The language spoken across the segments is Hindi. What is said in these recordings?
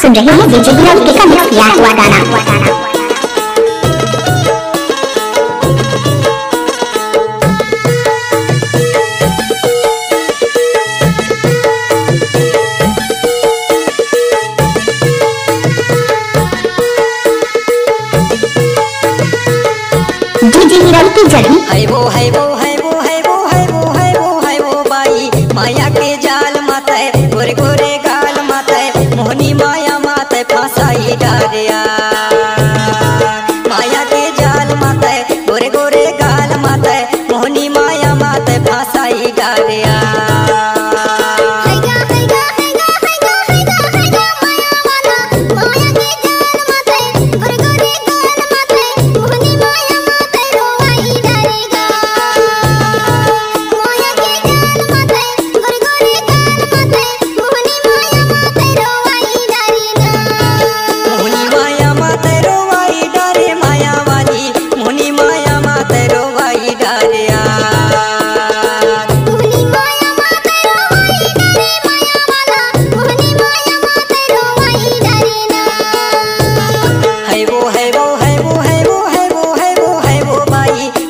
सुन रहे हैं डीजे विनोद के मिक्स किया हुआ गाना। डीजे विनोद की जड़ी है वो है वो है वो है वो है वो है वो है वो बाई माया के जाल माते गोरे गोरे गाल माते मोहनी माया माते फांसाई डारिया माया के जाल माते गोरे गोरे गाल माते मोहनी माया माते फांसाई डारिया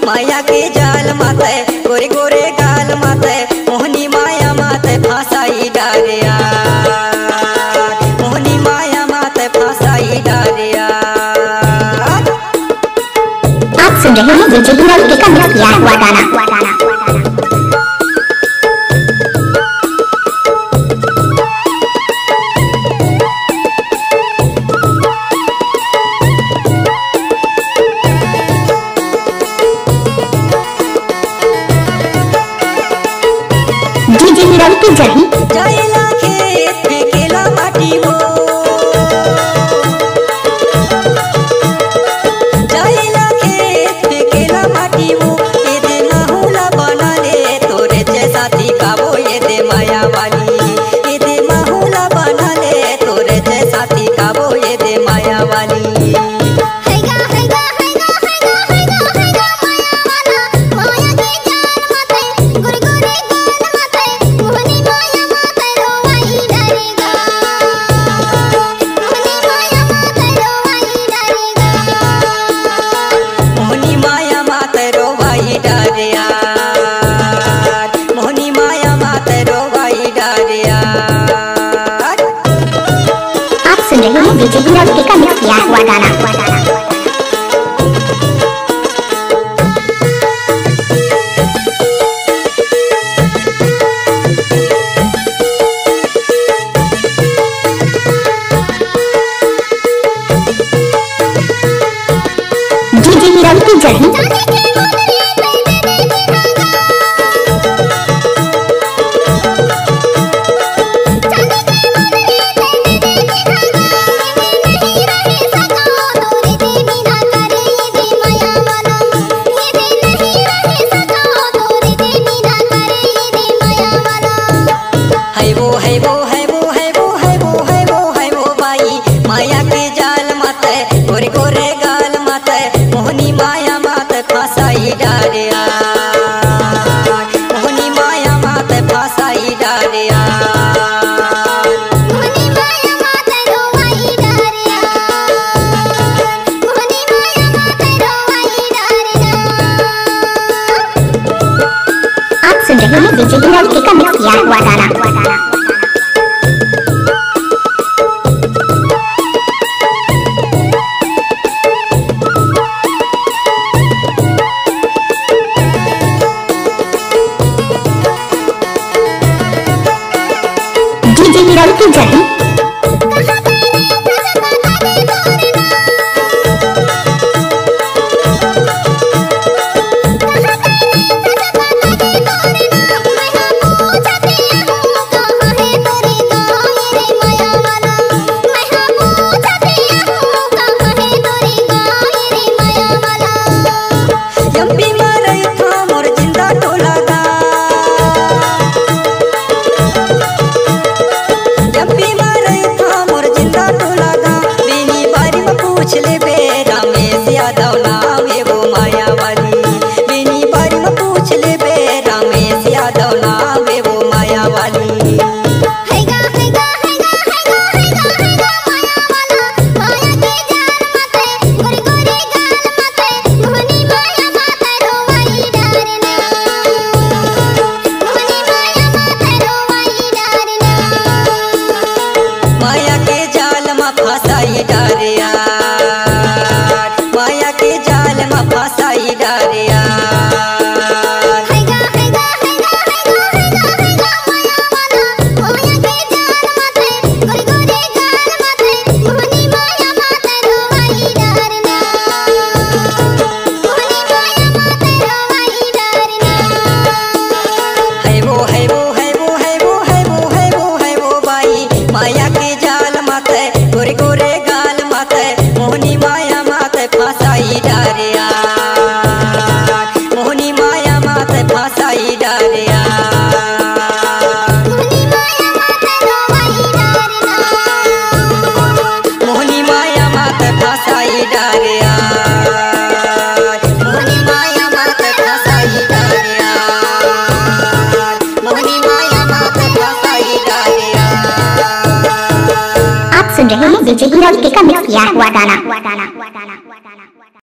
माया के जाल माते गोरे गोरे गाल माते मोहनी माया माते फांसाई डारिया मोहनी माया माते फांसाई डारिया। आप सुन रहे हैं डीजे विनोद के मिक्स किया हुआ गाना। डीजे विनोद की जड़ी जाएला खेत में केला माटी वो जाएला खेत में केला माटी वो ये दे माहौला बना ले तोरे जैसा का वो ये दे माया वाली ये दे माहौला बना ले तोरे जैसा का वो ये दे माया वाली। मोहनी माया माते रोवाई डारिया। आप सुन रहे हैं डीजे विनोद के मिक्स किया हुआ गाना। डीजे विनोद की जड़ी है वो है वो है वो है वो है वो है वो है वो बाई माया के जाल माते गोरे गोरे गाल माते मोहनी माया माते फांसाई डारिया मोहनी माया माते फांसाई डारिया। आप सुन रहे हैं डीजे विनोद के मिक्स किया हुआ गाना। डीजे विनोद की जड़ी जब भी फसाई डारे मोहनी माया मात फसाई डारे मोहनी माया मात फसाई डारे। आप सुन रहे हैं डीजे हीरो के का मिक्स किया हुआ गाना।